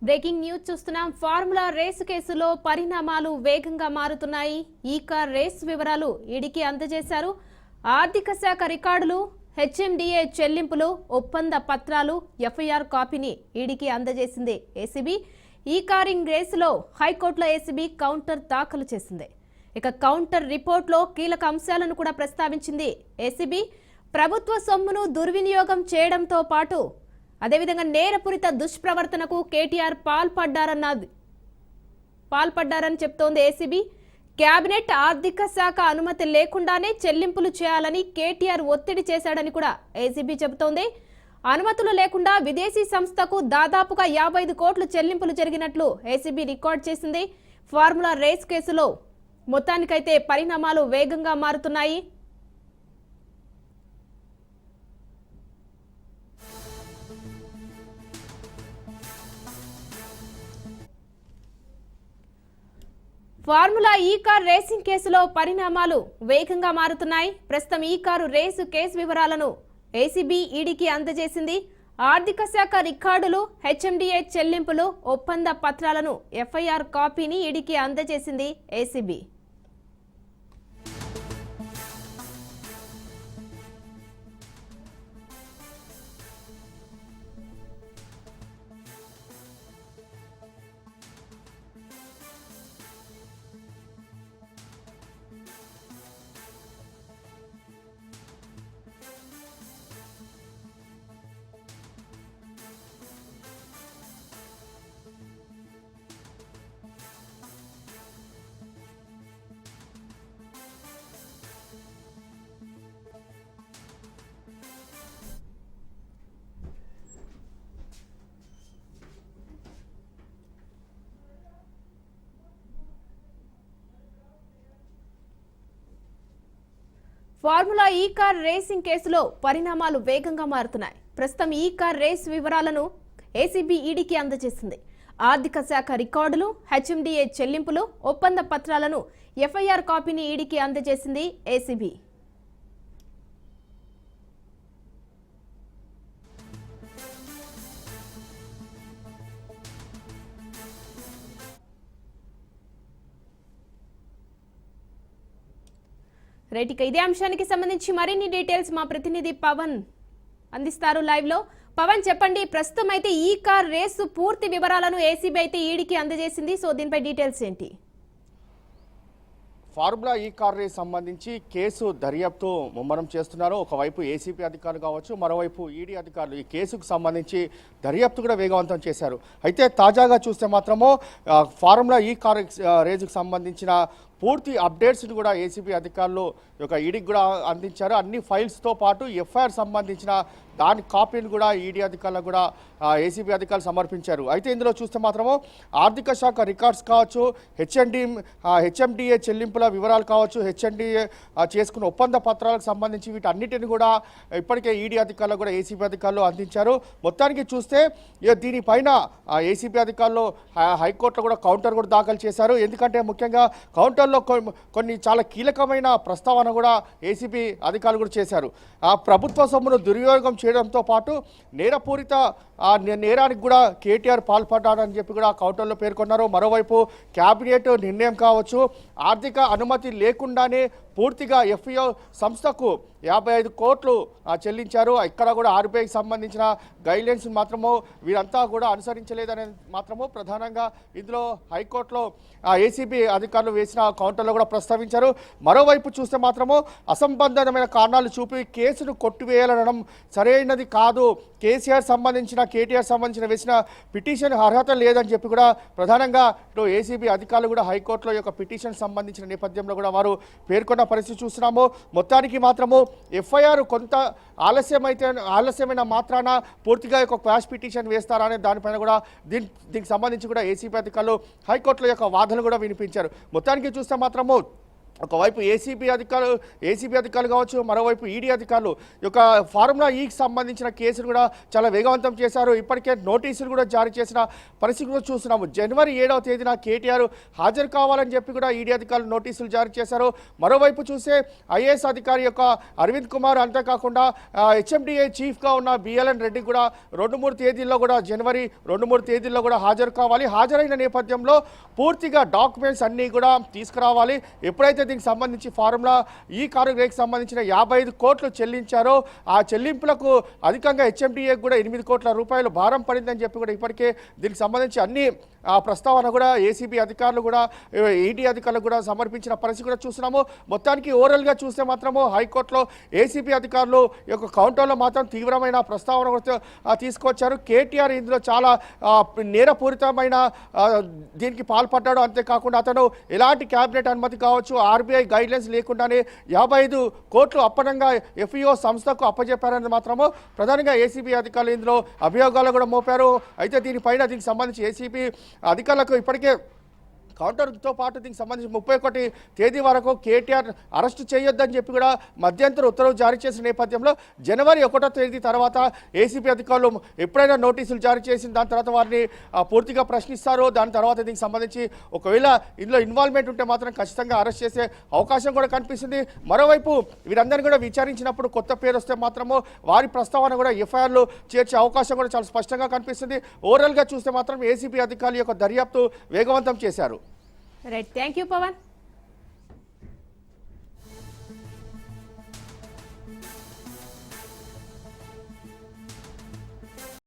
Breaking news చూస్తున్నాం. Formula race కేసులో పరిణామాలు వేగంగా మారుతున్నాయి. ఈ కార్ రేసు వివరాలు ఈడీకి అందజేశారు. ఆర్థిక శాఖ రికార్డులు, హెచ్ఎండిఏ చెల్లింపులు, ఒప్పంద పత్రాలు, ఎఫ్ఐఆర్ కాపీని ఈడీకి అందజేసింది ఏసీబీ. ఈ కారింగ్ రేసులో హైకోర్టులో ఏసీబీ కౌంటర్ దాఖలు చేసింది. ఇక కౌంటర్ రిపోర్ట్లో కీలక అంశాలను కూడా ప్రస్తావించింది ఏసీబీ. ప్రభుత్వ సొమ్మును దుర్వినియోగం చేయడంతో పాటు అదేవిధంగా నేరపూరిత దుష్ప్రవర్తనకు కేటీఆర్ పాల్పడ్డారని చెప్తోంది ఏసీబీ. కేబినెట్ ఆర్థిక శాఖ అనుమతి లేకుండానే చెల్లింపులు చేయాలని కేటీఆర్ ఒత్తిడి చేశాడని కూడా ఏసీబీ చెబుతోంది. అనుమతులు లేకుండా విదేశీ సంస్థకు దాదాపుగా 55 కోట్లు చెల్లింపులు జరిగినట్లు ఏసీబీ రికార్డ్ చేసింది. ఫార్ములా రేస్ కేసులో మొత్తానికైతే పరిణామాలు వేగంగా మారుతున్నాయి. ఫార్ములా ఈ కార్ రేసింగ్ కేసులో పరిణామాలు వేగంగా మారుతున్నాయి. ప్రస్తుతం ఈ కారు రేసు కేసు వివరాలను ఏసీబీ ఈడీకి అందజేసింది. ఆర్థిక శాఖ రికార్డులు, హెచ్ఎండిఏ చెల్లింపులు, ఒప్పంద పత్రాలను, ఎఫ్ఐఆర్ కాపీని ఈడీకి అందజేసింది ఏసీబీ. ఫార్ములా ఈ కార్ రేసింగ్ కేసులో పరిణామాలు వేగంగా మారుతున్నాయి. ప్రస్తుతం ఈ కార్ రేస్ వివరాలను ఏసీబీ ఈడీకి అందజేసింది. ఆర్థిక శాఖ రికార్డులు, హెచ్ఎండిఏ చెల్లింపులు, ఒప్పంద పత్రాలను, ఎఫ్ఐఆర్ కాపీని ఈడీకి అందజేసింది ఏసీబీ. రైట్, ఇక ఇదే అంశానికి సంబంధించి మరిన్ని డీటెయిల్స్ మా ప్రతినిధి పవన్ అందిస్తారు లైవ్ లో. పవన్, చెప్పండి, ప్రస్తుతం అయితే ఈ కార్ రేసు పూర్తి వివరాలను ఏసీబీ అయితే ఈడీకి అందజేసింది. సో దీనిపై డీటెయిల్స్ ఏంటి? ఫార్ములా ఈ కార్ రేస్ సంబంధించి కేసు దర్యాప్తు ముమ్మరం చేస్తున్నారు. ఒకవైపు ఏసీపీ అధికారులు కావచ్చు, మరోవైపు ఈడీ అధికారులు ఈ కేసుకు సంబంధించి దర్యాప్తు కూడా వేగవంతం చేశారు. అయితే తాజాగా చూస్తే మాత్రము ఫార్ములా ఈ కార్ రేసుకు సంబంధించిన పూర్తి అప్డేట్స్ని కూడా ఏసీబీ అధికారులు ఈడీకి కూడా అందించారు. అన్ని ఫైల్స్తో పాటు ఎఫ్ఐఆర్ సంబంధించిన దాని కాపీని కూడా ఈడీ అధికారులకు కూడా ఏసీబీ అధికారులు సమర్పించారు. అయితే ఇందులో చూస్తే మాత్రము ఆర్థిక శాఖ రికార్డ్స్ కావచ్చు, హెచ్ఎండిఏ చెల్లింపుల వివరాలు కావచ్చు, హెచ్ఎండిఏ చేసుకున్న ఒప్పంద పత్రాలకు సంబంధించి వీటన్నిటిని కూడా ఇప్పటికే ఈడీ అధికారులు కూడా ఏసీబీ అధికారులు అందించారు. మొత్తానికి చూస్తే దీనిపైన ఏసీబీ అధికారులు హైకోర్టులో కూడా కౌంటర్ కూడా దాఖలు చేశారు. ఎందుకంటే ముఖ్యంగా కౌంటర్లో కొన్ని చాలా కీలకమైన ప్రస్తావన కూడా ఏసీబీ అధికారులు కూడా చేశారు. ప్రభుత్వ సొమ్మును దుర్వినియోగం చేయడంతో పాటు నేరపూరిత నేరానికి కూడా కేటీఆర్ పాల్పడ్డాడని చెప్పి కూడా కౌంటర్లో పేర్కొన్నారు. మరోవైపు కేబినెట్ నిర్ణయం కావచ్చు, ఆర్థిక అనుమతి లేకుండానే పూర్తిగా ఎఫ్ఐఓ సంస్థకు 55 కోట్లు చెల్లించారు. ఇక్కడ కూడా ఆర్బీఐకి సంబంధించిన గైడ్లైన్స్ మాత్రము వీరంతా కూడా అనుసరించలేదని మాత్రము ప్రధానంగా ఇందులో హైకోర్టులో ఏసీబీ అధికారులు వేసిన కౌంటర్లో కూడా ప్రస్తావించారు. మరోవైపు చూస్తే మాత్రము అసంబద్ధమైన కారణాలు చూపి కేసును కొట్టివేయాలనడం సరైనది కాదు, కేటీఆర్ సంబంధించిన వేసిన పిటిషన్ అర్హత లేదని చెప్పి కూడా ప్రధానంగా ఇటు ఏసీబీ అధికారులు కూడా హైకోర్టులో యొక్క పిటిషన్ సంబంధించిన నేపథ్యంలో కూడా వారు పేర్కొన్న పరిస్థితి చూస్తున్నాము. మొత్తానికి మాత్రము ఎఫ్ఐఆర్ కొంత ఆలస్యమైన మాత్రాన పూర్తిగా ఒక క్వాష్ పిటిషన్ వేస్తారా అనే దానిపైన కూడా దీనికి సంబంధించి కూడా ఏసీబీ అధికారులు హైకోర్టులో యొక్క వాదనలు కూడా వినిపించారు. మొత్తానికి చూస్తే మాత్రము ఒకవైపు ఏసీబీ అధికారులు కావచ్చు, మరోవైపు ఈడీ అధికారులు ఈ యొక్క ఫార్ములా ఈకి సంబంధించిన కేసును కూడా చాలా వేగవంతం చేశారు. ఇప్పటికే నోటీసులు కూడా జారీ చేసిన పరిస్థితి కూడా చూస్తున్నాము. జనవరి 7వ తేదీన కేటీఆర్ హాజరు కావాలని చెప్పి కూడా ఈడీ అధికారులు నోటీసులు జారీ చేశారు. మరోవైపు చూస్తే ఐఏఎస్ అధికారి యొక్క అరవింద్ కుమార్, అంతేకాకుండా హెచ్ఎండిఏ చీఫ్గా ఉన్న బిఎల్ఎన్ రెడ్డి కూడా జనవరి 2-3 తేదీల్లో కూడా హాజరు కావాలి. హాజరైన నేపథ్యంలో పూర్తిగా డాక్యుమెంట్స్ అన్నీ కూడా తీసుకురావాలి. ఎప్పుడైతే దీనికి సంబంధించి ఫార్ములా ఈ కారుకి సంబంధించిన 55 కోట్లు చెల్లించారో ఆ చెల్లింపులకు అధికంగా హెచ్ఎండిఏ కూడా 8 కోట్ల రూపాయలు భారం పడిందని చెప్పి కూడా ఇప్పటికే దీనికి సంబంధించి అన్ని ప్రస్తావన కూడా ఏసీబీ అధికారులు కూడా ఈడీ అధికారులు కూడా సమర్పించిన పరిస్థితి కూడా చూస్తున్నాము. మొత్తానికి ఓవరాల్గా చూస్తే మాత్రము హైకోర్టులో ఏసీబీ అధికారులు యొక్క కౌంటర్లో మాత్రం తీవ్రమైన ప్రస్తావన కూడా తీసుకొచ్చారు. కేటీఆర్ ఇందులో చాలా నేరపూరితమైన దీనికి పాల్పడ్డాడు. అంతేకాకుండా అతను ఎలాంటి క్యాబినెట్ అనుమతి కావచ్చు, ఆర్బీఐ గైడ్లైన్స్ లేకుండానే 55 కోట్లు అప్పనంగా ఎఫ్ఈఓ సంస్థకు అప్పచెప్పారని మాత్రము ప్రధానంగా ఏసీబీ అధికారులు ఇందులో అభియోగాలు కూడా మోపారు. అయితే దీనికి సంబంధించి ఏసీబీ అధికారులకు ఇప్పటికే కౌంటర్తో పాటు దీనికి సంబంధించి 31 తేదీ వరకు కేటీఆర్ అరెస్టు చేయొద్దని చెప్పి కూడా మధ్యంతర ఉత్తర్వులు జారీ చేసిన నేపథ్యంలో జనవరి 1వ తేదీ తర్వాత ఏసీబీ అధికారులు ఎప్పుడైనా నోటీసులు జారీ చేసిన దాని తర్వాత వారిని పూర్తిగా ప్రశ్నిస్తారు. దాని తర్వాత దీనికి సంబంధించి ఒకవేళ ఇందులో ఇన్వాల్వ్మెంట్ ఉంటే మాత్రం ఖచ్చితంగా అరెస్ట్ చేసే అవకాశం కూడా కనిపిస్తుంది. మరోవైపు వీరందరినీ కూడా విచారించినప్పుడు కొత్త పేరు వస్తే మాత్రము వారి ప్రస్తావన కూడా ఎఫ్ఐఆర్లు చేర్చే అవకాశం కూడా చాలా స్పష్టంగా కనిపిస్తుంది. ఓవరాల్గా చూస్తే మాత్రం ఏసీబీ అధికారుల యొక్క దర్యాప్తు వేగవంతం చేశారు. Right, thank you Pawan.